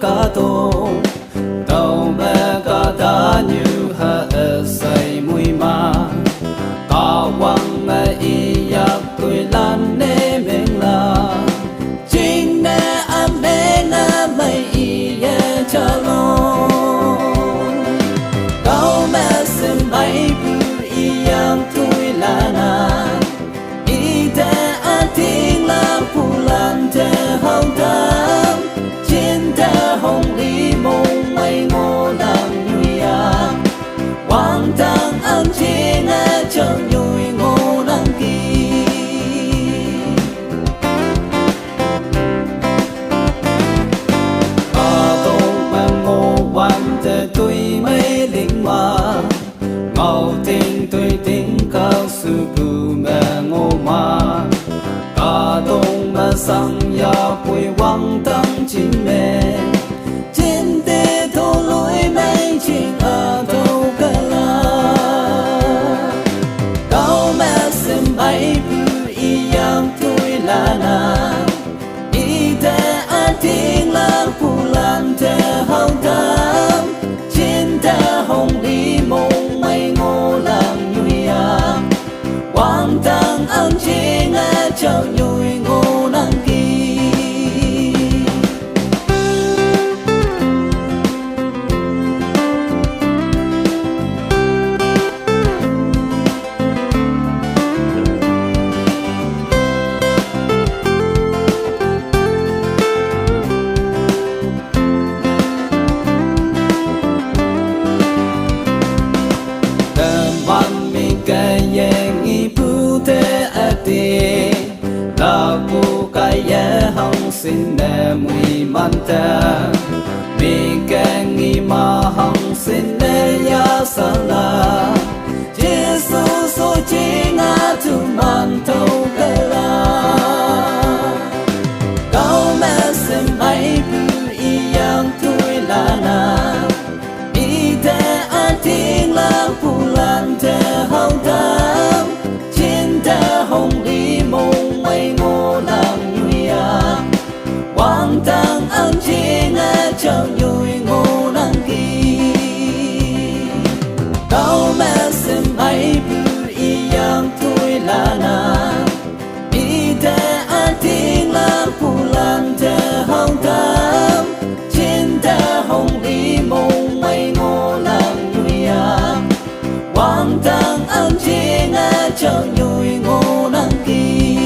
cả tô tàu mẹ cả ta như hạ say mùi mà cả quăng ý giặc tuổi lan nê mình là chính nè am nê na mây ý cha lon cao mẹ xin bay bự ý giặc tuổi là na ý thế an tiếng là phù lan thế hậu đam trên thế hồng lý mông mây ngô đam nhụy à quang tăng ăn chế nghe chờ nhụy ngô đam kỳ à tông mang ngô quan thế tuổi mấy linh mà ngầu tình tuổi tình cao sư bù mẹ ngô mà cả tông mà sang ya bùi quang tăng chín mẹ trên tê thô lối mấy chính ở thâu cả la cao mẹ xem bay bự y yang tuổi là na y thế an tiếng là phù lan thế hậu đam trên thế hồng lý mông mây ngô làm nhụy à quang tăng ăn chế nghe chào nhụy ngô đăng kỳ là bu cái giá hong xin nè mùi man ta vì cái nghi mà hong xin nè ya sa la Jesus so chi ngã tu man thâu cái la cao mẹ xin bay bự y yang tuổi là na y thế an tiếng là phù lan thế hậu đam trên thế hồng lý mông mây ngô làm nhụy à quang tăng ăn chế nghe chào nhụy ngô đăng kỳ cao mẹ xem bay bự y yang tuổi là na y thế an tiếng là phù lan thế hậu đam trên thế hồng lý mông mây ngô làm nhụy à quang tăng ăn chế nghe chào nhụy ngô đăng kỳ